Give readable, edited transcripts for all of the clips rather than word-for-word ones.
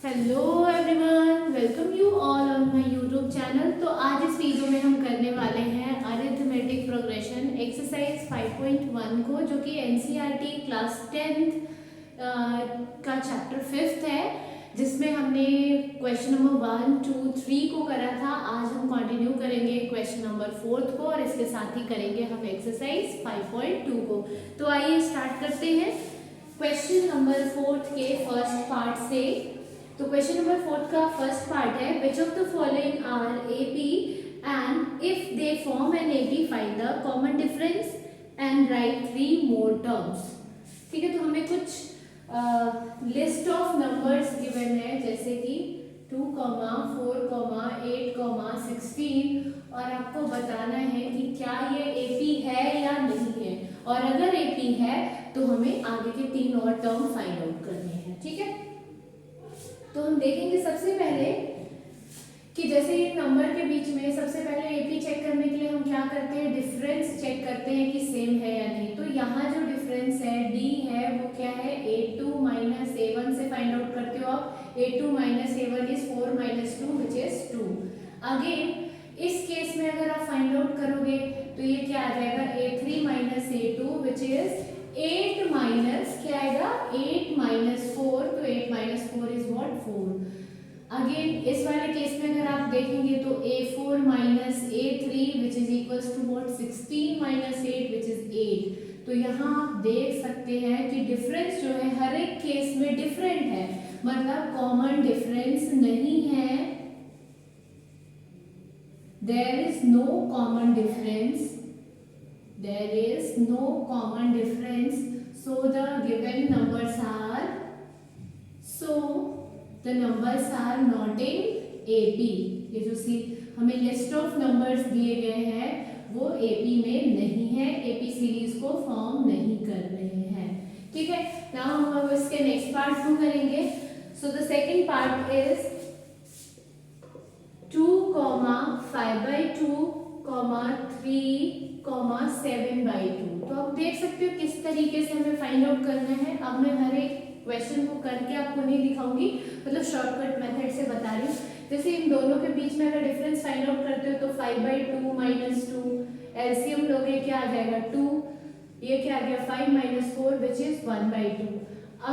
Hello everyone, welcome you all on my YouTube channel. तो आज इस वीडियो में हम करने वाले हैं अरिथमेटिक प्रोग्रेशन एक्सरसाइज 5.1 को, जो कि एनसीईआरटी क्लास 10th का चैप्टर 5th है, जिसमें हमने क्वेश्चन नंबर 1, 2, 3 को करा था। आज हम कंटिन्यू करेंगे क्वेश्चन नंबर 4 को और इसके साथ ही करेंगे हम एक्सरसाइज 5.2 को। तो आइए स्टार्ट करते हैं क्वेश्चन नंबर 4 के फर्स्ट पार्ट से। तो क्वेश्चन नंबर 4 का फर्स्ट पार्ट है, which of the following are AP and if they form an AP find the common difference and write 3 more terms. ठीक है, तो हमें कुछ लिस्ट ऑफ नंबर्स गिवन है, जैसे कि 2, 4, 8, 16, और आपको बताना है कि क्या ये एपी है या नहीं है, और अगर एपी है तो हमें आगे के 3 और टर्म फाइंड आउट करने हैं। ठीक है, तो हम देखेंगे सबसे पहले कि जैसे ये नंबर के बीच में सबसे पहले एपी चेक करने के लिए हम क्या करते हैं, डिफरेंस चेक करते हैं कि सेम है या नहीं। तो यहाँ जो डिफरेंस है डी है वो क्या है, a2 - a1 से फाइंड आउट करते हो आप। a2 - a1 is 4 - 2 which is 2। Again इस केस में अगर आप फाइंड आउट करोगे तो ये क्या आ जाएगा, a3 - a2 which is 8 minus क्या आएगा, 8 - 4, तो 8 - 4 इज व्हाट, 4। अगेन इस वाले केस में अगर आप देखेंगे तो a4 - a3 which is equals to what, 16 - 8 which is 8। तो यहाँ आप देख सकते हैं कि डिफरेंस जो है हर एक केस में डिफरेंट है, मतलब कॉमन डिफरेंस नहीं है। There is no common difference, there is no common difference, so the given numbers are, so the numbers are not in AP। ये जो हमें लिस्ट ऑफ नंबर्स दिए गए हैं वो AP में नहीं है, AP सीरीज को फॉर्म नहीं कर रहे हैं। ठीक है, नाउ हम अब इसके नेक्स्ट पार्ट को करेंगे। So the second part is 2, 5/2, 3, 7/2। तो आप देख सकते हो किस तरीके से हमें फाइंड आउट करना है। अब मैं हर एक क्वेश्चन को करके आपको नहीं दिखाऊंगी, मतलब शॉर्टकट मेथड से बता रही हूँ। जैसे इन दोनों के बीच में अगर डिफरेंस फाइंड आउट करते हो तो 5/2 - 2, एलसीएम लोगे क्या आ जाएगा, 2, ये क्या आ गया, 5 - 4 विच इज 1/2।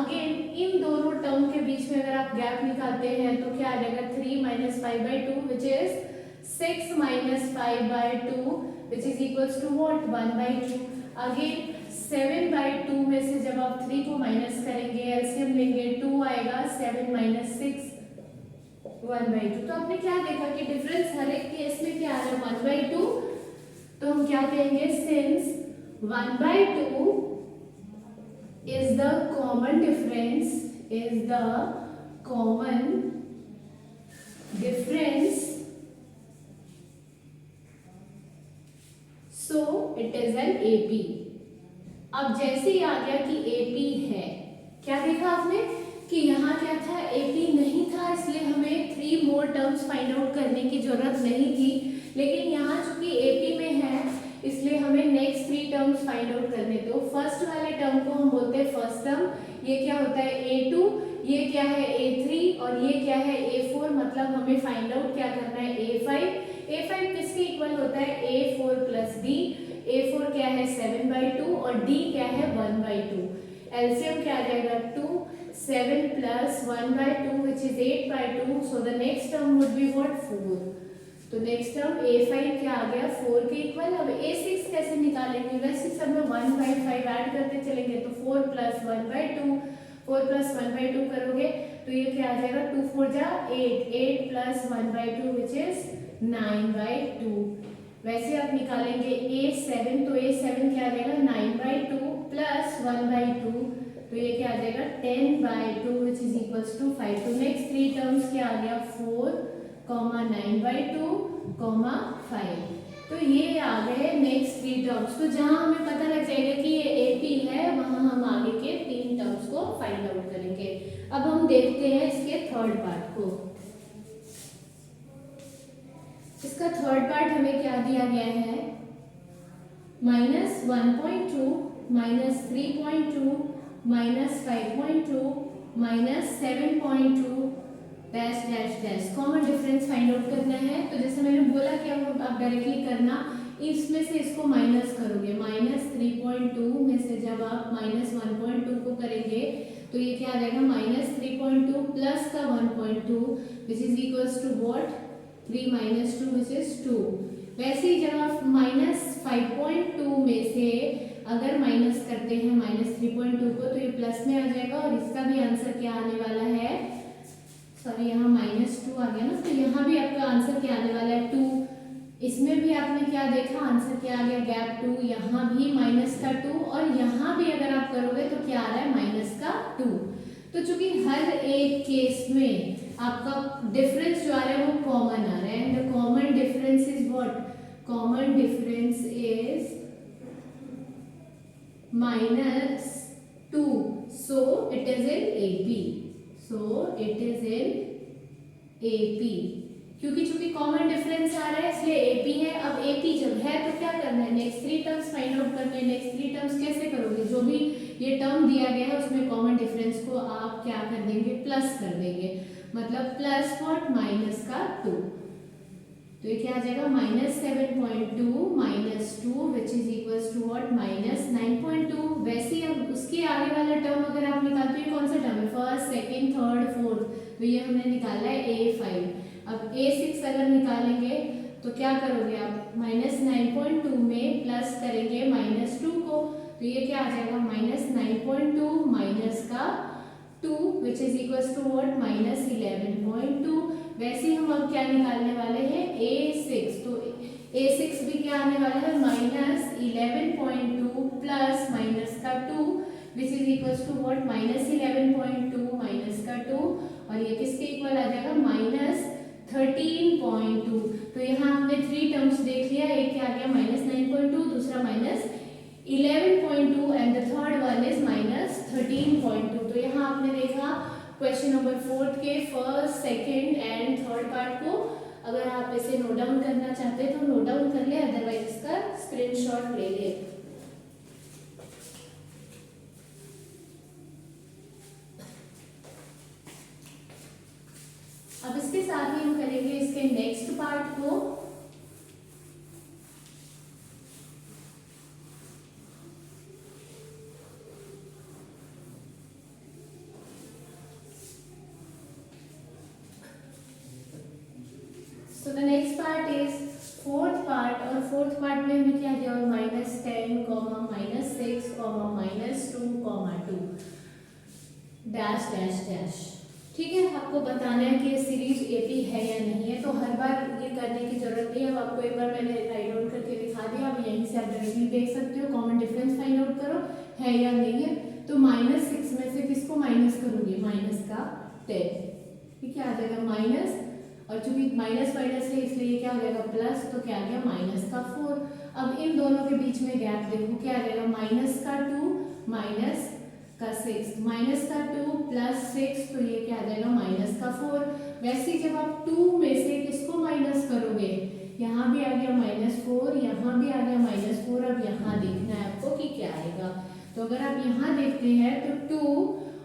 अगेन इन दोनों टर्म के बीच में अगर आप गैप निकालते हैं तो क्या आ जाएगा, 3 - 5/2 विच is 6 - 5/2 which is equals to what, 1/2। Again 7/2 में से जब आप 3 को माइनस करेंगे, एलसीएम लेंगे, 2 आएगा, 7 - 6 1/2। तो आपने क्या देखा कि डिफरेंस हर एक केस में क्या आ रहा है, 1/2। तो हम क्या कहेंगे, since 1/2 is the common difference, is the common difference, so it is an AP। अब जैसे ही आ गया कि AP है, क्या देखा आपने कि यहाँ क्या था, AP नहीं था, इसलिए हमें 3 मोर टर्म्स फाइंड आउट करने की जरूरत नहीं थी। लेकिन यहाँ चूंकि AP में है इसलिए हमें नेक्स्ट 3 टर्म्स फाइंड आउट करने। तो फर्स्ट वाले टर्म को हम बोलते हैं फर्स्ट टर्म, ये क्या होता है, a2, ये क्या है, a3, और ये क्या है, a4। मतलब हमें फाइंड आउट क्या करना है, a5। a5 किसके इक्वल होता है, a4 + d। a4 क्या है, 7/2, और d क्या है, 1/2। एलसीएम क्या आ जाएगा, 2, 7 + 1/2 which is 8/2। So the next term would be what, 4। तो नेक्स्ट टर्म a5 क्या आ गया, 4 के इक्वल। अब a6 कैसे निकालेंगे, वैसे सब में 1/5 ऐड करते चलेंगे, तो 4 + 1/2, 4 + 1/2 करोगे तो ये क्या आ जाएगा, 2 4 जा 8, 8 + 1/2 विच इज 9/2। वैसे आप निकालेंगे a7, तो a7 क्या आ जाएगा, 9/2 + 1/2, तो ये क्या आ जाएगा, 10/2 विच इज इक्वल्स टू 5। तो नेक्स्ट 3 टर्म्स क्या आ गया, 4, 9/2, 5। तो ये आ गए नेक्स्ट 3 टर्म्स। तो जहां हमें पता लग जाएगा कि ये AP है, वहां हम आगे के 3 टर्म्स को फाइंड आउट करेंगे। अब हम देखते हैं इसके थर्ड पार्ट को। इसका थर्ड पार्ट हमें क्या दिया गया है, -1.2, -3.2, -5.2, -7.2, dash dash dash common difference find out करना है। तो जैसे मैंने बोला कि अब आप डायरेक्टली करना, इसमें से इसको माइनस करोगे, -3.2 में से जब आप -1.2 को करेंगे तो ये क्या आ जाएगा, -3.2 प्लस का 1.2 which is equals to what, 3 - 2 which is 2। वैसे ही जब आप -5.2 में से अगर माइनस करते हैं -3.2 को तो ये प्लस में आ जाएगा, और इसका भी आंसर क्या आने वाला है, सॉरी यहाँ -2 आ गया ना, तो यहाँ भी आपका आंसर क्या आने वाला है 2। इसमें भी आपने क्या देखा, आंसर क्या आ गया, गैप 2, यहाँ भी -2, और यहाँ भी अगर आप करोगे तो क्या आ रहा है -2। तो चूंकि हर एक केस में आपका डिफरेंस जो आ रहा है वो कॉमन आ रहा है, and the common difference is what, common difference is -2, so it is in AP, so it is in AP। क्योंकि चूंकि कॉमन डिफरेंस आ रहा है इसलिए AP है। अब AP जब है तो क्या करना है, नेक्स्ट 3 टर्म्स फाइंड आउट करने हैं। नेक्स्ट 3 टर्म्स कैसे करोगे, जो भी ये टर्म दिया गया है उसमें कॉमन डिफरेंस को आप क्या कर देंगे, प्लस कर देंगे, मतलब प्लस व्हाट, -2। तो ये क्या आ जाएगा, -7.2 - 2 which is equals to what, -9.2। वैसे ही अब उसके आगे वाला टर्म अगर आप निकालते हो, कौन सा टर्म है, फर्स्ट, सेकंड, थर्ड, फोर्थ, तो ये हमने निकाला है A5। अब A6 अगर निकालेंगे तो क्या करोगे आप, -9.2 में प्लस करेंगे -2 को, तो ये क्या आ जाएगा, -9.2 माइनस का 2 which is equals to what, -11.2। वैसे ही हम अब क्या निकालने वाले हैं, A6, तो A6 भी क्या आने वाला है, -11.2 प्लस माइनस का 2 which is equals to what, -11.2 minus का 2, और ये किसके इक्वल आ जाएगा, -13.2। तो यहाँ हमने 3 टर्म्स देख लिया, एक क्या आ गया -9.2, दूसरा -11.2 and the third one is -13.2। तो यहाँ आपने देखा क्वेश्चन नंबर 4 के first, second and third part को। अगर आप इसे नोट डाउन करना चाहते हैं तो नोट डाउन कर ले, अदरवाइज इसका स्क्रीनशॉट ले ले। अब इसके साथ ही हम करेंगे इसके नेक्स्ट पार्ट को। So the next part is fourth part, और फोर्थ पार्ट में हमें क्या दिया, -10, -6, -2, -2 डैश डैश डैश। ठीक है, आपको बताना है कि ये सीरीज AP है या नहीं है, तो हर बार ये करने की जरूरत नहीं है। अब आपको एक बार मैंने राइट डाउन करके दिखा दिया, अब यहीं से आप डायरेक्टली देख सकते हो, कॉमन डिफरेंस फाइंड आउट करो है या नहीं है। तो -6 में से किसको माइनस करोगे, -10, ठीक है, आ जाएगा माइनस, और चूंकि माइनस माइनस है इसलिए क्या हो जाएगा प्लस, तो क्या आ गया -4। अब इन दोनों के बीच में गैप देखो, क्या आ जाएगा, -2 -6, -2 प्लस 6, तो ये क्या आ जाएगा -4। वैसे जब आप 2 में से किसको माइनस करोगे, यहाँ भी आ गया -4, यहाँ भी आ गया -4। अब यहाँ देखना है आपको कि क्या आएगा। तो अगर आप यहाँ देखते हैं तो 2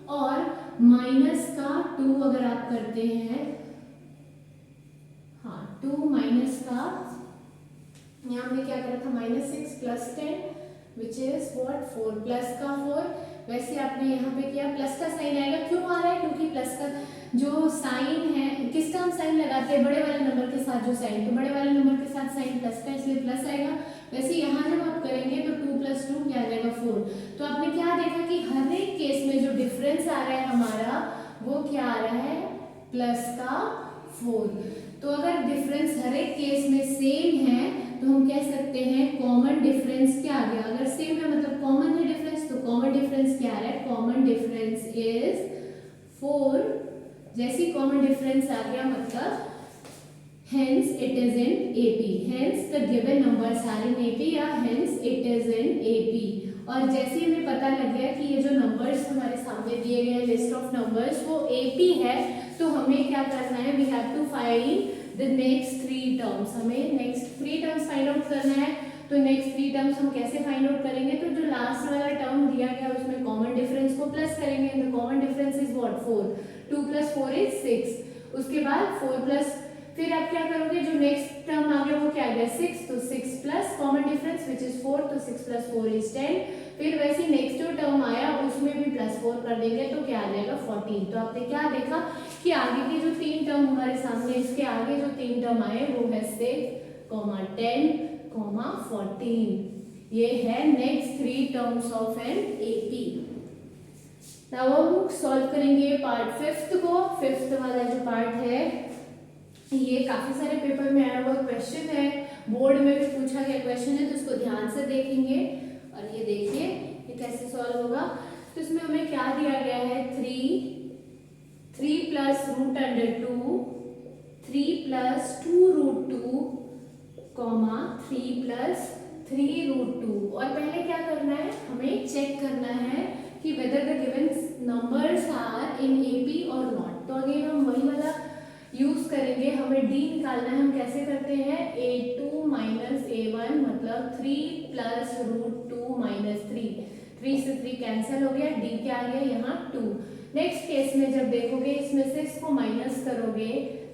और -2 अगर आप करते हैं, हाँ 2 माइनस का, यहाँ हमने क्या करा था, -6 + 10 विच इज व्हाट, 4 प्लस का 4। वैसे आपने यहाँ पे किया, प्लस का साइन आएगा, क्यों आ रहा है, क्योंकि प्लस का जो साइन है, किसका हम साइन लगाते हैं, बड़े वाले नंबर के साथ जो साइन, तो बड़े वाले नंबर के साथ साइन प्लस का, इसलिए प्लस आएगा। वैसे यहाँ जब आप करेंगे तो 2 + 2 क्या आ जाएगा 4। तो आपने क्या देखा कि हर एक केस में जो डिफरेंस आ रहा है हमारा, वो क्या आ रहा है, +4। तो अगर डिफरेंस हर एक केस में सेम है तो हम कह सकते हैं कॉमन डिफरेंस क्या आ गया, अगर सेम है मतलब कॉमन है डिफरेंस, तो कॉमन डिफरेंस क्या आ रहा है, कॉमन डिफरेंस इज 4। जैसे कॉमन डिफरेंस आ गया मतलब hence it is in AP, hence the given numbers are in AP या hence it is in AP। और जैसे हमें पता लग गया कि ये जो नंबर्स हमारे सामने दिए गए हैं, लिस्ट ऑफ नंबर्स, वो AP है, तो हमें क्या करना है, we have to find the next 3 terms. हमें नेक्स्ट 3 टर्म्स फाइंड आउट करना है। तो नेक्स्ट 3 टर्म्स हम कैसे फाइंड आउट करेंगे, तो जो लास्ट वाला टर्म दिया गया उसमें कॉमन डिफरेंस को प्लस करेंगे, the common difference is what, 4, 2 + 4 = 6। उसके बाद 4 प्लस, फिर आप क्या करोगे, जो नेक्स्ट टर्म आ गया वो क्या आ गया 6, तो 6 plus common difference which is 4, तो 6 प्लस 4 इज 10। फिर वैसे नेक्स्ट जो टर्म आया उसमें भी प्लस 4 कर देंगे तो क्या आ जाएगा 14। तो आपने क्या देखा कि आगे के जो 3 टर्म हमारे सामने, इसके आगे जो 3 टर्म आए वो है 6, 10, 14। ये है next 3 terms of an AP. Now हम सॉल्व करेंगे पार्ट 5th को। 5th वाला जो पार्ट है ये काफी सारे पेपर में आया हुआ क्वेश्चन है, बोर्ड में भी पूछा गया क्वेश्चन है, तो इसको ध्यान से देखेंगे। और ये देखिए ये कैसे सॉल्व होगा। तो इसमें हमें क्या दिया गया है 3 plus root under 2, 3 plus 2 root 2, 3 plus 3 root 2। और पहले क्या करना है, हमें चेक करना है कि whether the given numbers are in AP और नॉट। तो अगेन हम वही वाला यूज करेंगे, हमें डी निकालना है। हम कैसे करते हैं, a2 माइनस a1 मतलब 3 प्लस रूट 2 माइनस 3 से 3 कैंसिल हो गया, डी क्या आ गया यहाँ 2। नेक्स्ट केस में जब देखोगे इसमें से इसको माइनस करोगे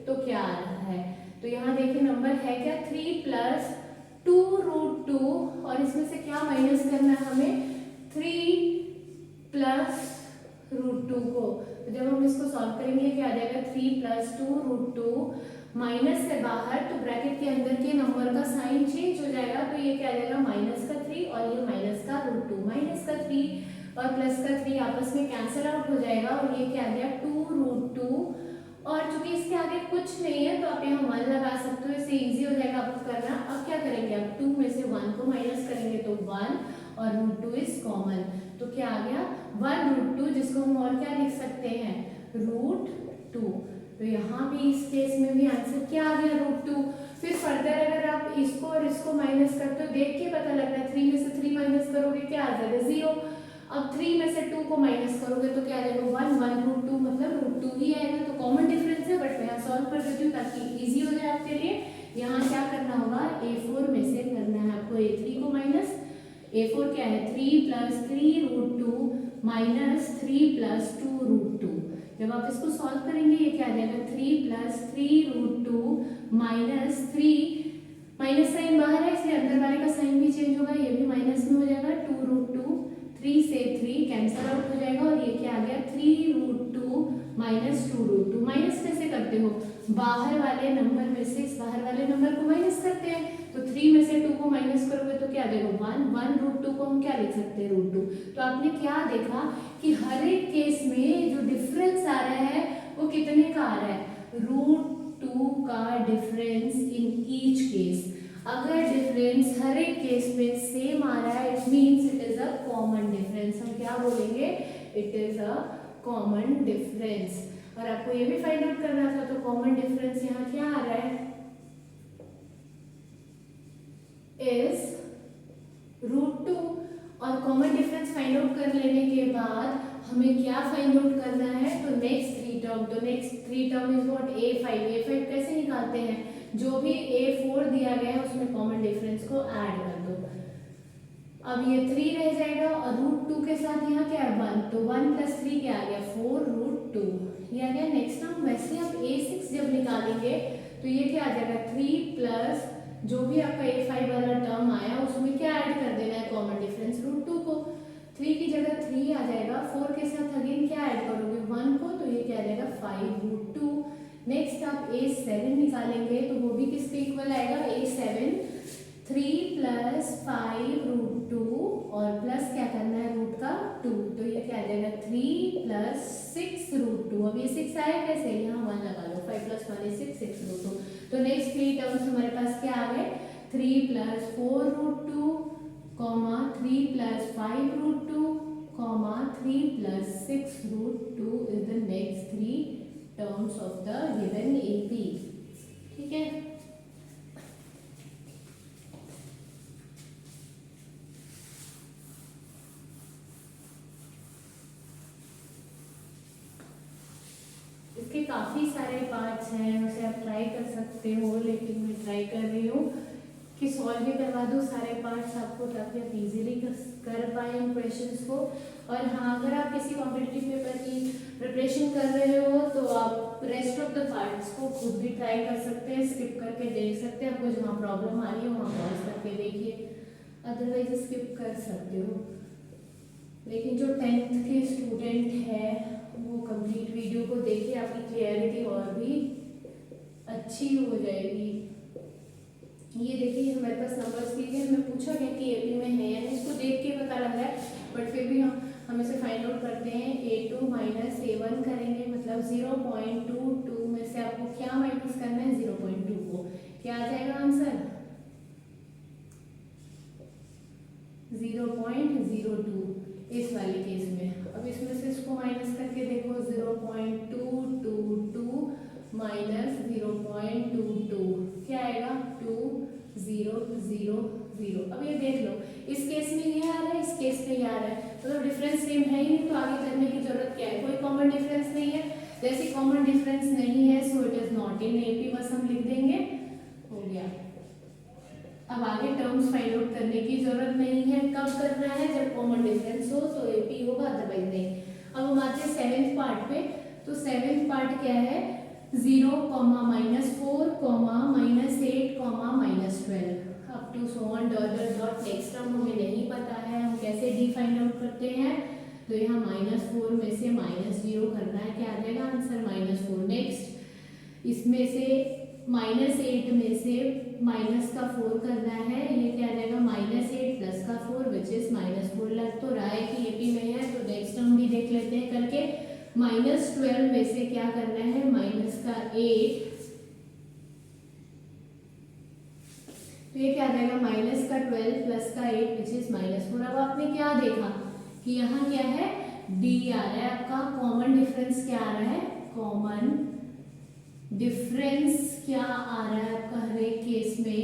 तो क्या आ रहा है, तो यहाँ देखिए नंबर है क्या 3 प्लस 2 रूट 2, और इसमें से क्या माइनस करना है हमें 3 प्लस रूट 2 को। तो जब हम इसको सॉल्व करेंगे क्या आ जाएगा 3 प्लस 2 रूट 2, माइनस से बाहर तो ब्रैकेट के अंदर के नंबर का साइन चेंज हो जाएगा, तो ये क्या आ जाएगा माइनस का 3 और ये माइनस का रूट 2। माइनस का 3 और प्लस का 3 आपस में कैंसिल आउट हो जाएगा और ये क्या आ गया 2 रूट 2। और चूंकि इसके आगे कुछ नहीं है तो आप यहाँ 1 लगा सकते हो, इससे इजी हो जाएगा आपको करना। अब क्या करेंगे, अब 2 में से 1 को माइनस करेंगे तो 1 और रूट 2 इज कॉमन, तो क्या आ गया 1 रूट 2, जिसको हम और क्या लिख सकते हैं रूट 2। तो यहाँ भी इस केस में भी आंसर क्या आ गया रूट 2। फिर फर्दर अगर आप इसको और इसको माइनस करते हो, देख के पता लग रहा है 3 में से 3 माइनस करोगे क्या आ जाएगा 0। अब 3 में से 2 को माइनस करोगे तो क्या आ जाएगा 1 रूट 2 मतलब रूट 2 ही आएगा। तो कॉमन डिफरेंस है, बट मैं यहाँ सॉल्व कर देती हूँ ताकि इजी हो जाए आपके लिए। यहाँ क्या करना होगा, a4 में से करना है आपको a3 को माइनस। a4 क्या है 3 plus 3 root 2 minus 3 plus 2 root 2। जब आप इसको सॉल्व करेंगे ये क्या आ जाएगा 3 plus 3 root 2 minus 3, minus sign बाहर है इसलिए अंदर वाले का साइन भी चेंज होगा, ये भी माइनस में हो जाएगा 2 रूट 2, 3 से 3 कैंसिल आउट हो जाएगा और ये क्या आ गया 3 रूट 2 माइनस 2 रूट 2। माइनस कैसे करते हो, बाहर वाले नंबर में से इस बाहर वाले नंबर को माइनस करते हैं, तो 3 में से 2 को माइनस करोगे तो क्या देगा 1 रूट 2 को हम क्या लिख सकते हैं रूट 2। तो आपने क्या देखा कि हर एक केस में जो डिफरेंस आ रहा है वो कितने का आ रहा है रूट 2 का डिफरेंस इन ईच केस। अगर डिफरेंस हर एक केस में सेम आ रहा है it means it is a common difference. हम क्या बोलेंगे, it is a common difference. और आपको ये भी फाइंड आउट करना था, तो कॉमन डिफरेंस यहाँ क्या आ रहा है इज रूट 2। और कॉमन डिफरेंस फाइंड आउट कर लेने के बाद हमें क्या फाइंड आउट करना है, तो नेक्स्ट 3 टर्म। तो next 3 term is what a5 कैसे निकालते हैं, जो भी a4 दिया गया है उसमें कॉमन डिफरेंस को ऐड कर दो। अब ये 3 रह जाएगा और रूट 2 के साथ यहाँ क्या है 1, तो 1 प्लस 3 क्या आ गया 4 रूट 2 ये आ गया। नेक्स्ट टर्म वैसे आप a6 जब निकालेंगे तो ये क्या आ जाएगा 3 प्लस जो भी आपका a5 वाला टर्म आया उसमें क्या ऐड कर देना है कॉमन डिफरेंस रूट 2 को। 3 की जगह 3 आ जाएगा, 4 के साथ अगेन क्या ऐड करोगे 1 को, तो ये क्या आ जाएगा 5 रूट 2। नेक्स्ट आप a7 निकालेंगे तो वो भी किसके इक्वल आएगा a7 3 प्लस 5 रूट 2 और प्लस क्या करना है रूट का 2, तो ये क्या आ जाएगा 3 प्लस 6 रूट 2। अब ये 6 आया कैसे, यहाँ 1 लगा लो, 5 प्लस 1 is 6 रूट 2। तो नेक्स्ट 3 टर्म्स हमारे पास क्या आ गए 3 plus 4 root 2 3 plus 5 root 2 3 plus 6 root 2 is the next 3 terms of the given AP. ठीक है, इसके काफी सारे पार्ट्स हैं, उसे आप ट्राई कर सकते हो, लेकिन मैं ट्राई कर रही हूँ कि सॉल्व भी करवा दूँ सारे पार्ट्स आपको ताकि आप इजीली कर पाए इन क्वेश्चंस को। और हाँ, अगर आप किसी कॉम्पिटिटिव पेपर की प्रिपरेशन कर रहे हो तो आप रेस्ट ऑफ द पार्ट्स को खुद भी ट्राई कर सकते हैं, स्किप करके देख सकते हैं। आपको जहाँ प्रॉब्लम आ रही है वहाँ पॉज करके देखिए, अदरवाइज स्किप कर सकते हो। लेकिन जो 10th के स्टूडेंट है वो कंप्लीट वीडियो को देखिए, आपकी क्लियरिटी और भी अच्छी हो जाएगी। ये देखिए हमारे पास नंबर्स दिए हैं, हमें पूछा गया कि एपी में है या नहीं, इसको देख के पता लग रहा है, बट फिर भी हम इसे फाइंड आउट करते हैं। A2 माइनस A1 करेंगे, मतलब 0.22 में से आपको क्या माइनस करना है, 0.2 को। क्या आ जाएगा आंसर, 0.02 इस वाले केस में। अब इसमें से इसको माइनस करके देखो, 0.222 माइनस 0.22 क्या आएगा, 2000। अब ये देख लो, इस केस में ये आ रहा है, इस केस में ये आ रहा है, तो डिफरेंस सेम है ही नहीं, तो आगे करने की जरूरत क्या है, कोई कॉमन डिफरेंस नहीं है। जैसे कॉमन डिफरेंस नहीं है so it is not in AP, बस हम लिख देंगे, हो गया। अब आगे टर्म्स फाइंड आउट करने की जरूरत नहीं है, कब करना है, जब कॉमन डिफरेंस हो तो एपी होगा, अदरवाइज नहीं। अब हम आते हैं 7th पार्ट पे। तो 7th पार्ट क्या है, 0, -4, -8, -12 up to so on dot dot dot. Next term हमें नहीं पता है, हम कैसे डी फाइंड आउट करते हैं, तो यहाँ -4 में से -0 करना है, क्या आ जाएगा आंसर, -4। नेक्स्ट इसमें से -8 में से माइनस का 4 करना है, ये क्या आ जाएगा, -8 प्लस का 4 विच इज -4। लग तो रहा है कि एपी में है, तो नेक्स्ट टर्म भी देख लेते हैं करके। -12 में से क्या करना है, माइनस का 8, तो ये क्या आ जाएगा, माइनस का 12 प्लस का 8 विच इज -4। अब आपने क्या देखा कि यहाँ क्या है, डी आ रहा है आपका। कॉमन डिफरेंस क्या आ रहा है, कॉमन डिफरेंस क्या आ रहा है आपका हर एक केस में,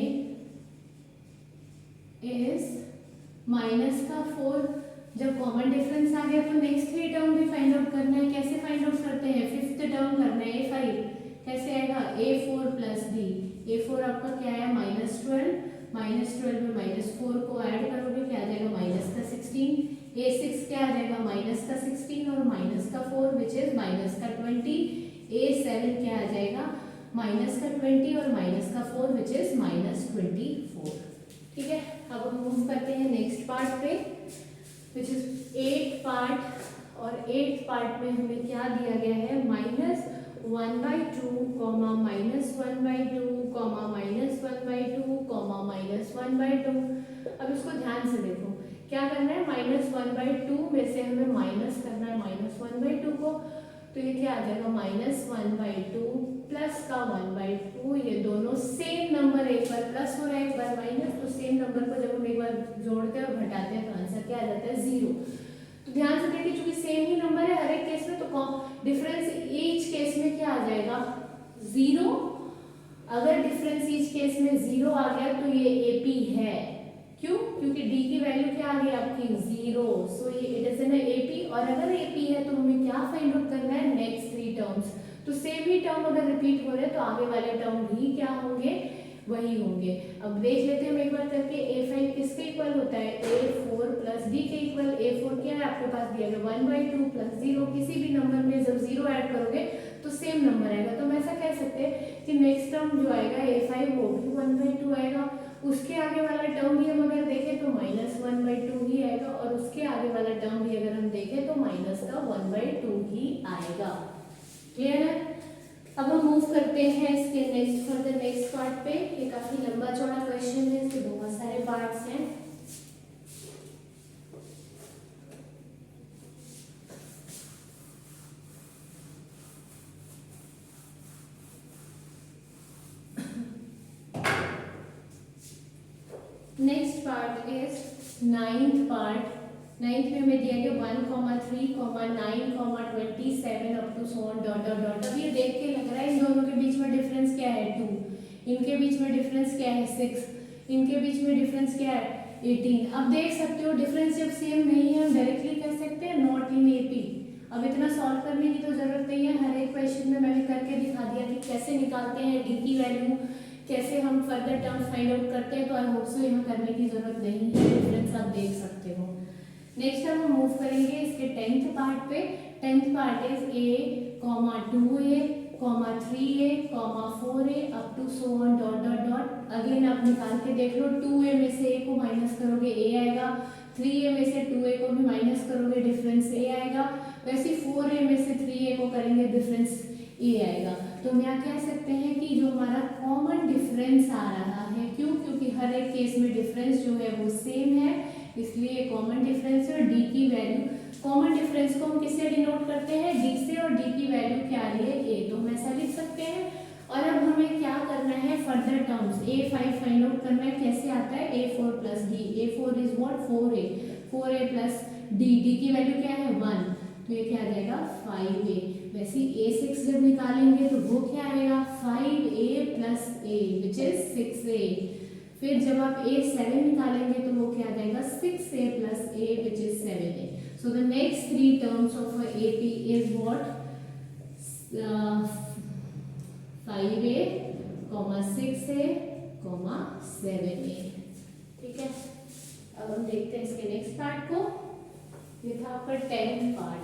इज -4। जब कॉमन डिफरेंस आ गया तो नेक्स्ट 3 टर्म भी फाइंड आउट करना है। कैसे फाइंड आउट करते हैं, 5th टर्म करना है, A5 कैसे आएगा, A4 प्लस D। A4 आपका क्या है, -12, -12 में -4 को ऐड करोगे, क्या आ जाएगा, -16। A6 क्या आ जाएगा, -16 और -4 विच इज -20। A7 क्या आ जाएगा, -20 और -4 विच इज -24। ठीक है, अब हम मूव करते हैं नेक्स्ट पार्ट पे, विच इज 8th पार्ट। और 8th पार्ट में हमें क्या दिया गया है, -1/2, -1/2, -1/2, -1/2। अब इसको ध्यान से देखो, क्या करना है, -1/2 में से हमें माइनस करना है -1/2 को, तो ये क्या आ जाएगा, -1/2 प्लस का 1/2। ये दोनों सेम नंबर, एक बार प्लस हो रहा है एक बार माइनस, तो सेम नंबर को जब हम एक बार जोड़ते हैं और घटाते हैं तो आंसर क्या आ जाता है, 0। तो ध्यान से देखिए, चूंकि सेम ही नंबर है हर एक केस में, तो डिफरेंस ईच केस में क्या आ जाएगा, 0। अगर डिफरेंस ईच केस में 0 आ गया तो ये एपी है। क्यों, क्योंकि डी की वैल्यू क्या आ गई आपकी, 0, सो ये इट इज एन एपी। और अगर एपी है तो हमें क्या फाइंड आउट करना है, नेक्स्ट 3 टर्म्स। तो सेम ही टर्म अगर रिपीट हो रहे हैं तो आगे वाले टर्म भी क्या होंगे, वही होंगे। अब देख लेते हैं हम एक बार करके, A5 किसके इक्वल होता है, A4 प्लस D के इक्वल। A4 क्या है आपके पास दिया गया, 1/2 प्लस 0। किसी भी नंबर में जब 0 ऐड करोगे तो सेम नंबर आएगा, तो हम ऐसा कह सकते हैं कि नेक्स्ट टर्म जो आएगा A5 वो भी 1/2 आएगा। उसके आगे वाला टर्म भी हम अगर देखें तो -1/2 ही आएगा, और उसके आगे वाला टर्म भी अगर हम देखें तो माइनस का 1/2 ही आएगा। क्लियर है। अब हम मूव करते हैं इसके नेक्स्ट पार्ट पे। ये काफी लंबा चौड़ा क्वेश्चन है, इसके बहुत सारे पार्ट्स हैं। Next part is 9th part. 9th में हमें दिया गया 1, 3, 9, 27 up to so on dot dot dot. अब ये देख के लग रहा है इन दोनों के बीच में डिफरेंस क्या है, 2। इनके बीच में डिफरेंस क्या है, 6। इनके बीच में डिफरेंस क्या है, 18। अब देख सकते हो डिफरेंस जब सेम नहीं है हम डायरेक्टली कह सकते हैं नॉट इन एपी। अब इतना सॉल्व करने की तो जरूरत नहीं है, हर एक क्वेश्चन में मैंने करके दिखा दिया कि कैसे निकालते हैं डी की वैल्यू, कैसे हम फर्दर टर्म्स फाइंड आउट करते हैं। तो आई होप सो यहाँ करने की जरूरत नहीं है, डिफरेंस आप देख सकते हो। नेक्स्ट हम मूव करेंगे इसके 10th पार्ट पे। 10th part is A, 2A, comma 3a comma 4a up to so on dot dot dot. Again आप निकाल के देख लो, 2a में से a को माइनस करोगे a आएगा, 3a में से 2a को भी माइनस करोगे डिफरेंस a आएगा, वैसे 4a में से 3a को करेंगे डिफरेंस a आएगा। तो हम यहाँ कह सकते हैं कि जो हमारा कॉमन डिफरेंस आ रहा है, क्यों, क्योंकि हर एक केस में डिफरेंस जो है वो सेम है, इसलिए कॉमन डिफरेंस है। और d की वैल्यू, कॉमन डिफरेंस को हम किससे डिनोट करते हैं, d से, और d की वैल्यू क्या आ रही है a, तो हम ऐसा लिख सकते हैं। और अब हमें क्या करना है, further terms a5 find out करना है। कैसे आता है, a4 plus d, a4 is what 4a, 4a plus d, d की वैल्यू क्या है 1, तो ये क्या आ जाएगा 5a। वैसे a6 जब निकालेंगे तो वो क्या आएगा 5a plus a which is 6a। फिर जब आप a7 निकालेंगे तो वो क्या आ जाएगा 6a plus a which is 7a। So the next three terms of a AP is what, 5a, 6a, 7a। ठीक है, अब हम देखते हैं इसके नेक्स्ट पार्ट को। ये था आपका 10th पार्ट।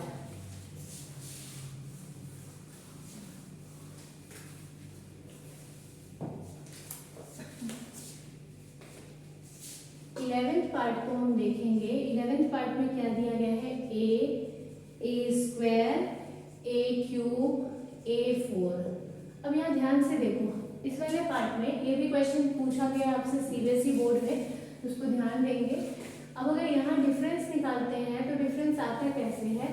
इलेवेंथ पार्ट को हम देखेंगे। 11th पार्ट में क्या दिया गया है, a square, a cube, a4। अब यहाँ ध्यान से देखो, इस वाले पार्ट में ये भी क्वेश्चन पूछा गया आपसे सीबीएसई बोर्ड में, तो उसको ध्यान देंगे। अब अगर यहाँ डिफरेंस निकालते हैं तो डिफरेंस आता कैसे है,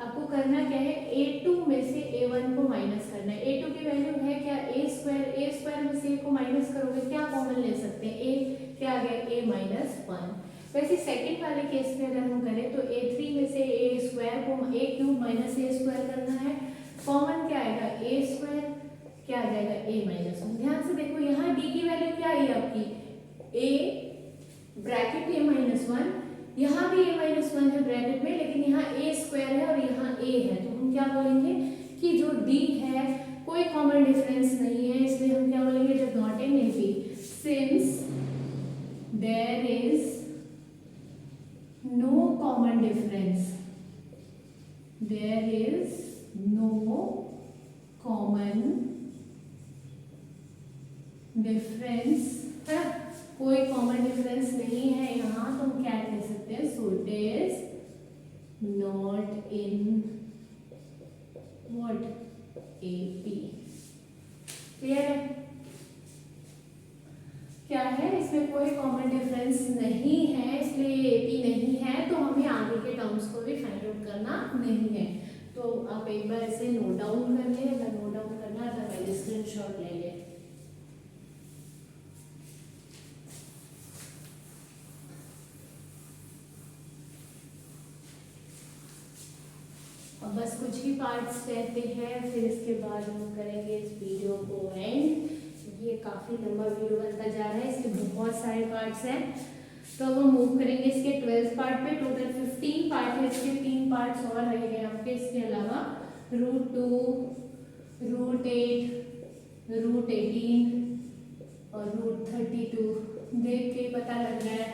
आपको करना क्या है, a2 में से a1 को माइनस करना है। a2 की वैल्यू है क्या a स्क्वायर में से a को माइनस करोगे, क्या कॉमन ले सकते हैं, a क्या आ गया a माइनस 1। वैसे सेकंड वाले केस में अगर हम करें तो a3 में से a स्क्वायर को a cube minus a square करना है, कॉमन क्या आएगा a स्क्वायर, क्या आ जाएगा a माइनस 1। ध्यान से देखो, यहाँ d की वैल्यू क्या आई आपकी a ब्रैकेट a माइनस 1, यहाँ भी a माइनस 1 है ब्रैकेट में, लेकिन यहाँ a स्क्वायर है और यहाँ a है, तो हम क्या बोलेंगे कि जो d है कोई कॉमन डिफरेंस नहीं है, इसलिए हम क्या बोलेंगे, जो not in AP, since there is no common difference, there is no common difference, कोई कॉमन डिफरेंस नहीं है यहाँ, तो हम क्या कह सकते हैं, so it is not in what AP। Clear है, क्या है, इसमें कोई कॉमन डिफरेंस नहीं है, इसलिए AP नहीं है, तो हमें आगे के टर्म्स को भी फाइंड आउट करना नहीं है। तो आप एक बार इसे नोट डाउन कर लें, अगर नोट डाउन करना है तो पहले स्क्रीनशॉट ले लें। अब बस कुछ ही पार्ट्स रहते हैं, फिर इसके बाद हम करेंगे इस वीडियो को एंड। ये काफ़ी लंबा वीडियो बनता जा रहा है, इसके बहुत सारे पार्ट्स हैं, तो अब हम मूव करेंगे इसके 12th पार्ट पे। टोटल 15 पार्ट है, इसके 3 पार्ट्स और रह गए आपके, इसके अलावा √2, √8, √18 और √32। देख के पता लग रहा है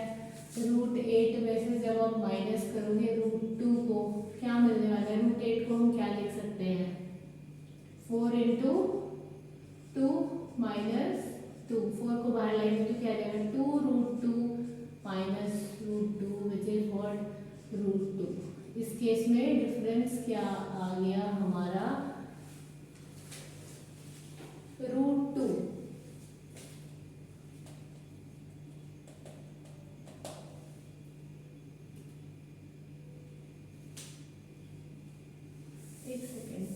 √8 में से जब आप माइनस करोगे √2 को, क्या मिलने वाला है, √8 को हम क्या लिख सकते हैं, 4 × 2 माइनस 2, 4 को बाहर लाएंगे तो क्या जाएगा 2√2 माइनस √2 विच इज व्हाट √2। इस केस में डिफरेंस क्या आ गया हमारा √2। एक सेकेंड,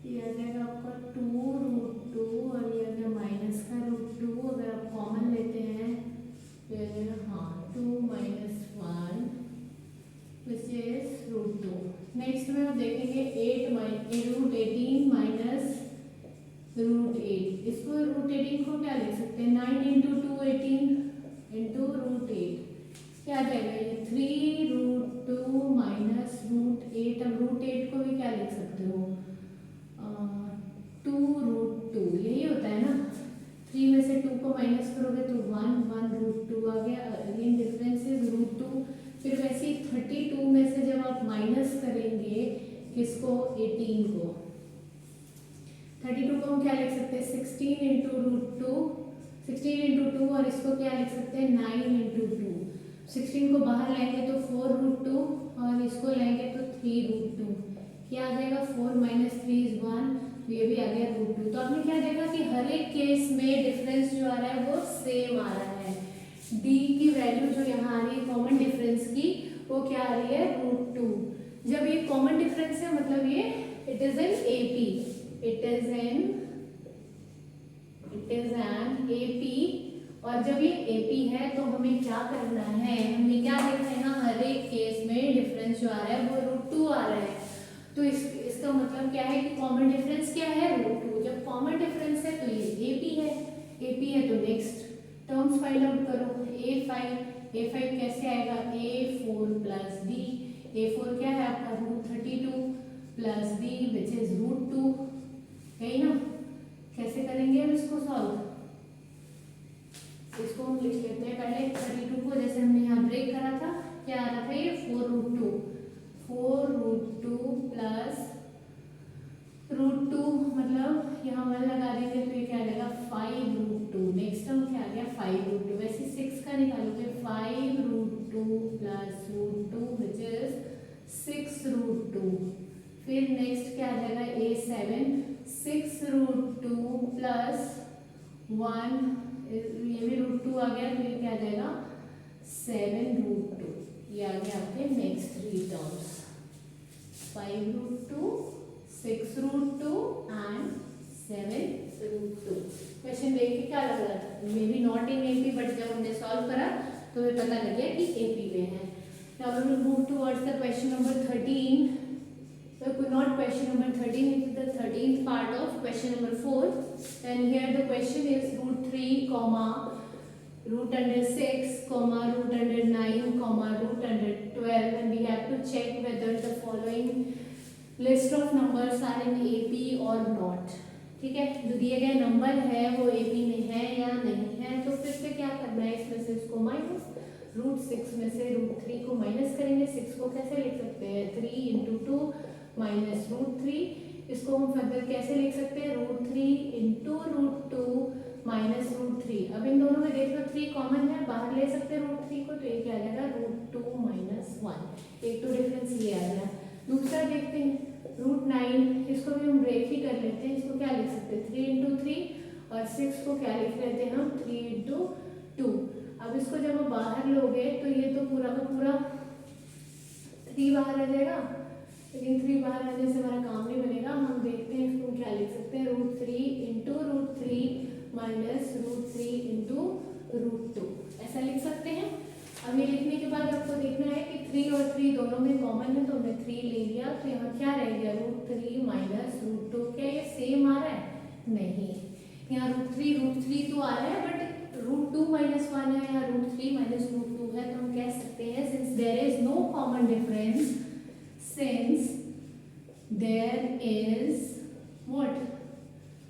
ये आ जाएगा आपका 2√2 और ये आ गया माइनस का √2। अगर आप कॉमन लेते हैं तो ये आ जाएगा हाँ 2 - 1 विच इज √2। नेक्स्ट में हम देखेंगे √18 माइनस √8। इसको √18 को क्या लिख सकते हैं, 9 × 2 18 × √8, क्या आ जाएगा ये 3√2 माइनस √8। अब √8 को भी क्या लिख सकते हो 2√2, यही होता है ना, 3 में से 2 को माइनस करोगे तो 1 √2 आ गया। Again difference is √2। फिर वैसे ही 32 में से जब आप माइनस करेंगे किसको, 18 को, 32 को हम क्या लिख सकते हैं 16 into root two, 16 into two, और इसको क्या लिख सकते हैं 9 इंटू टू। 16 को बाहर लेंगे तो 4 रूट टू, और इसको लेंगे तो 3 रूट टू। क्या आ जाएगा 4 माइनस 3 इज 1, तो ये भी आ गया रूट टू। तो आपने क्या देखा कि हर एक केस में डिफरेंस जो आ रहा है वो सेम आ रहा है। डी की वैल्यू जो यहाँ आ रही है कॉमन डिफरेंस की, वो क्या आ रही है रूट टू। जब ये कॉमन डिफरेंस है मतलब ये it is an AP, it is an AP. और जब ये एपी है तो हमें क्या करना है, हमें क्या देखना है, यहाँ हर एक केस में डिफरेंस जो आ रहा है वो रूट टू आ रहा है। तो इसका मतलब क्या है कि कॉमन डिफरेंस क्या है रूट टू। जब कॉमन डिफरेंस है तो ये एपी है, एपी है तो नेक्स्ट टर्म्स फाइंड आउट करो। ए5 कैसे आएगा, a4 प्लस बी। a4 क्या है आपका रूट 32 प्लस B which is root two, है ना। कैसे करेंगे हम इसको सॉल्व, इसको हम लिख लेते हैं पहले 32 को, जैसे हमने यहाँ ब्रेक करा था, क्या आ रहा था ये 4 root two, 4 root two plus root two, मतलब यहाँ 1 लगा देंगे तो ये क्या आ जाएगा 5 रूट टू। नेक्स्ट टर्म क्या आ गया 5 रूट टू। वैसे 6 का निकालोगे 5 root two plus root two which is 6 root two. फिर नेक्स्ट क्या आ जाएगा a7, 6 रूट टू प्लस 1, ये भी रूट टू आ गया तो ये क्या आ जाएगा 7 रूट टू। ये आ गया आपके next 3 terms, 5 root two, 6 root two and 7 root two. Question देख के क्या लग रहा था, maybe not in AP, but जब हमने सॉल्व करा तो हमें पता लग गया कि एपी में है। Now we will move towards the question number 13। So not question number 13, it is the 13th part of question number 4, and here the question is root 3 comma root under 6 comma root under 9 comma root under 12, and we have to check whether the following list of numbers are in AP or not। ठीक है, जो दिए गए number है वो AP में है या नहीं है। तो फिर से क्या करना है, इसमें से इसको माइनस, रूट 6 में से रूट 3 को माइनस करेंगे। 6 को कैसे लिख सकते हैं 3 इंटू टू माइनस रूट 3। इसको हम फर्दर कैसे लिख सकते हैं root 3 into root two minus root 3। अब इन दोनों में देख लो 3 कॉमन है, बाहर ले सकते हैं रूट 3 को, तो ये क्या आ जाएगा रूट 2 माइनस 1। एक तो डिफरेंस ये आ गया। दूसरा देखते हैं रूट 9, इसको भी हम ब्रेक ही कर लेते हैं। इसको क्या लिख सकते हैं 3 इंटू 3, और 6 को क्या लिख लेते हैं हम 3 इंटू 2। अब इसको जब हम बाहर लोगे तो ये तो पूरा का पूरा 3 बाहर आ जाएगा, लेकिन 3 बाहर आने से हमारा काम नहीं बनेगा। हम देखते हैं इसको क्या लिख सकते हैं root 3 into root 3 minus root 3 into root 2, ऐसा लिख सकते हैं। अब ये लिखने के बाद आपको देखना है कि 3 और 3 दोनों में कॉमन है, तो हमने 3 ले लिया, तो यहाँ क्या रह गया रूट 3 माइनस रूट 2। क्या ये सेम आ रहा है, नहीं, यहाँ रूट 3 तो आ रहा है, बट रूट 2 माइनस 1 है या रूट 3 माइनस रूट 2 है, तो हम कह सकते हैं since there is no common difference, since there is what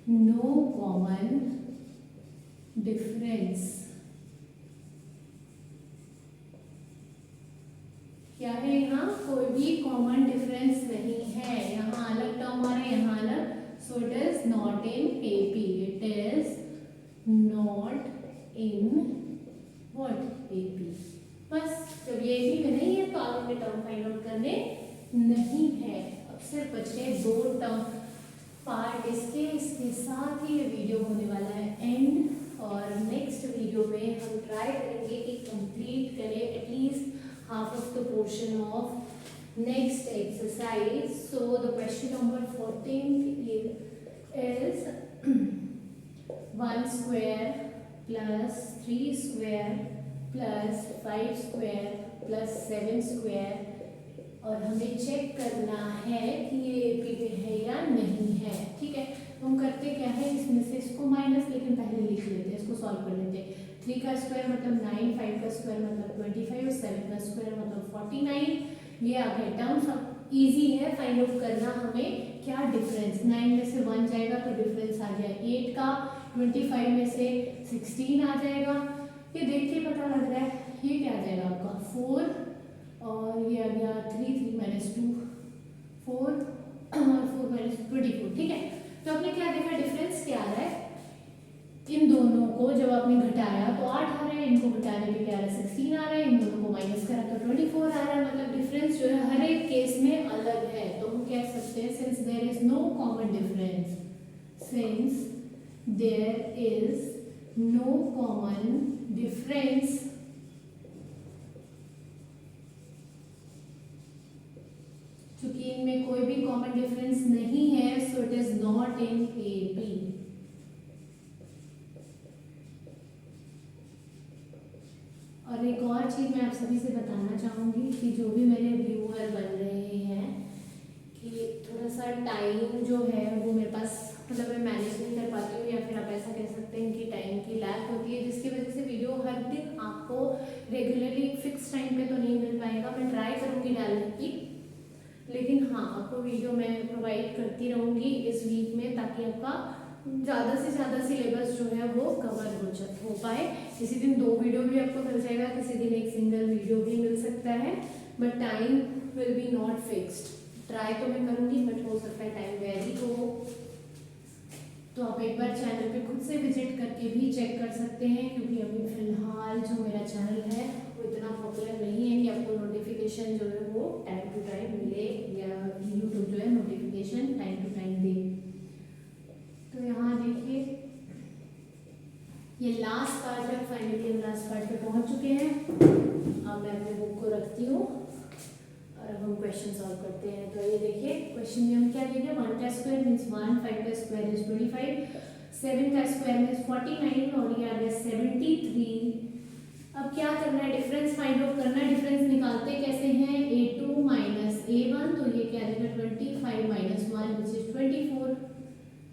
no common difference, क्या है यहाँ कोई भी कॉमन डिफरेंस नहीं है। यहाँ अलग टर्म आ रहे हैं, यहाँ अलग, सो it is not in AP, it is not in what AP. बस जब ये एपी में नहीं है तो आगे के टर्म फाइंड आउट करने नहीं है। अब सिर्फ बचे 2 टर्म पार्ट इसके साथ ही ये वीडियो होने वाला है एंड, और नेक्स्ट वीडियो में हम ट्राई करेंगे कि कंप्लीट करें at least half of the portion of next exercise. So the question number 14 is 1 square plus 3 square plus 5 square plus 7 square, और हमें चेक करना है कि ये एपी में है या नहीं है। ठीक है, तो हम करते क्या है, इसमें से इसको माइनस, लेकिन पहले लिख लेते हैं, इसको सॉल्व कर लेते हैं। 3 का स्क्वायर मतलब 9, 5 का स्क्वायर मतलब 25 और 7 का स्क्वायर मतलब 49। ये आ गए टर्म्स। अब इजी है फाइंड आउट करना हमें क्या डिफरेंस, 9 में से 1 जाएगा तो डिफरेंस आ गया 8 का, 25 में से 16 आ जाएगा। ये देख के पता लग रहा है ये क्या आ जाएगा आपका 4, और ये आ गया 3 माइनस 2 4 और 4 माइनस 24। ठीक है, तो आपने क्या देखा डिफरेंस क्या आ रहा है, इन दोनों को जब आपने घटाया तो 8 आ रहा है, इनको घटाने पे क्या आ रहा है 16 आ रहा है, इन दोनों को माइनस करा तो 24 आ रहा है। मतलब डिफरेंस जो है हर एक केस में अलग है। तो हम कह सकते हैं since there is no common difference, since there is no common difference, चूंकि इनमें कोई भी कॉमन डिफरेंस नहीं है, so it is not in A B. और एक और चीज़ मैं आप सभी से बताना चाहूँगी कि जो भी मेरे व्यूअर बन रहे हैं कि थोड़ा सा टाइम जो है वो मेरे पास मतलब मैं मैनेज नहीं कर पाती हूँ, या फिर आप ऐसा कह सकते हैं कि टाइम की लैक होती है, जिसकी वजह से वीडियो हर दिन आपको रेगुलरली फिक्स टाइम पे तो नहीं मिल पाएगा। मैं ट्राई करूँगी डालने की, लेकिन हाँ आपको वीडियो मैं प्रोवाइड करती रहूँगी इस वीक में, ताकि आपका ज़्यादा से ज़्यादा सिलेबस जो है वो कवर हो पाए। किसी दिन 2 वीडियो भी आपको मिल जाएगा, किसी दिन एक सिंगल वीडियो भी मिल सकता है, but time will be not fixed. Try तो मैं करूँगी, बट हो सकता है टाइम वेरी हो। तो आप एक बार चैनल पे खुद से विजिट करके भी चेक कर सकते हैं, क्योंकि अभी फिलहाल जो मेरा चैनल है वो इतना पॉपुलर नहीं है कि आपको नोटिफिकेशन जो है वो टाइम टू टाइम मिले, या यूट्यूब जो है नोटिफिकेशन टाइम टू टाइम दे। तो यहाँ देखिए ये लास्ट पार्ट है, फाइनली हम लास्ट पार्ट पे पहुँच चुके हैं। अब मैं अपने बुक को रखती हूँ और अब हम क्वेश्चन सॉल्व करते हैं। तो ये देखिए क्वेश्चन में हम क्या देंगे, 1 का स्क्वायर मीन्स 1, 5 का स्क्वायर इज 25, 7 का स्क्वायर मीन्स 49 और ये आ गया 73। अब क्या करना है, डिफरेंस फाइंड आउट करना है। डिफरेंस निकालते कैसे हैं, a2 माइनस a1, तो ये क्या देगा 25 माइनस 1 विच इज 24।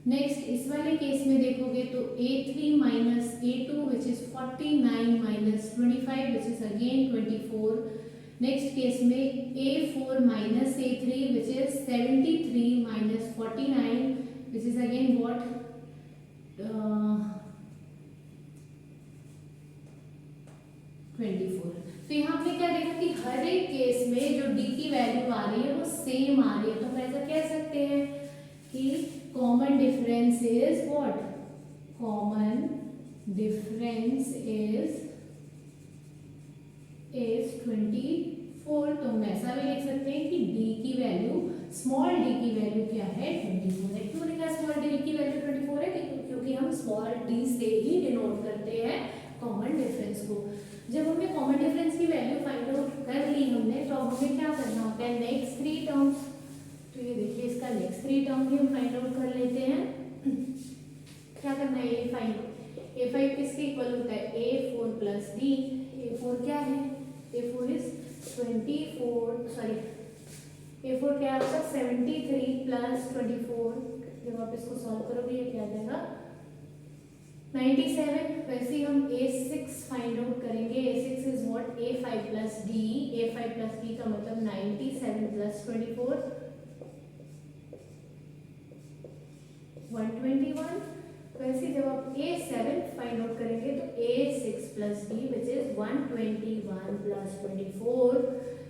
नेक्स्ट इस वाले केस में देखोगे तो a3 minus a2 which is 49 minus 25 which is again 24। Next case में a4 minus a3 which is 73 minus 49 which is again what 24। तो यहाँ पे क्या देखा कि हर एक केस में जो d की वैल्यू आ रही है वो सेम आ रही है। तो हम ऐसा कह सकते हैं कि common difference is what, common difference is 24। तो हम ऐसा भी लिख सकते हैं कि d की वैल्यू, स्मॉल d की वैल्यू क्या है 24 है। क्यों लिखा स्मॉल d की वैल्यू 24 है, क्योंकि हम स्मॉल d से ही डिनोट करते हैं कॉमन डिफरेंस को। जब हमने कॉमन डिफरेंस की वैल्यू फाइंड आउट कर ली हमने, तो अब हमें क्या करना होता है, नेक्स्ट 3 टर्म्स। तो ये देखिए इसका नेक्स्ट 3 टर्म भी हम फाइंड आउट कर लेते हैं। क्या करना है, a5 किसके इक्वल होता है, a4 प्लस d। a4 क्या है, a4 इज 24, सॉरी a4 क्या है आपका 73 प्लस 24। जब आप इसको सॉल्व करोगे ये क्या देगा 97। वैसे ही हम a6 फाइंड आउट करेंगे। a6 is what, a5 plus d। a5 plus d का मतलब 97 प्लस 24 121। वैसे जब आप a7 फाइंड आउट करेंगे तो a6 plus d which is 121 plus 24,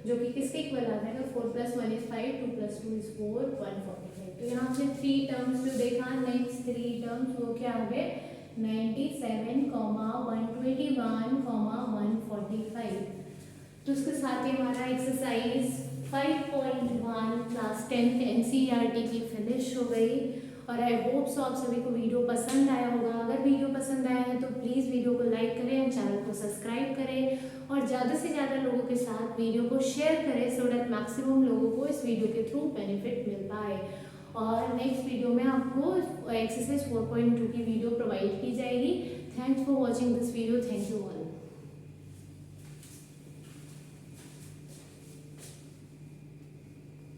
जो कि किसके इक्वल आ जाएगा 4 प्लस 1 इज 5, 2 प्लस 2 इज 4, 145। तो यहाँ से 3 टर्म्स जो देखा, नेक्स्ट 3 टर्म्स वो क्या हो गए 97, 121, 145। तो उसके साथ ही हमारा एक्सरसाइज 5.1 क्लास 10th NCERT की फिनिश हो गई। और आई होप सो आप सभी को वीडियो पसंद आया होगा। अगर वीडियो पसंद आया है तो प्लीज़ वीडियो को लाइक करें, चैनल को सब्सक्राइब करें और ज़्यादा से ज़्यादा लोगों के साथ वीडियो को शेयर करें, सो दैट मैक्सिमम लोगों को इस वीडियो के थ्रू बेनिफिट मिल पाए। और नेक्स्ट वीडियो में आपको एक्सरसाइज 4.2 की वीडियो प्रोवाइड की जाएगी। Thanks for watching this video. Thank you all.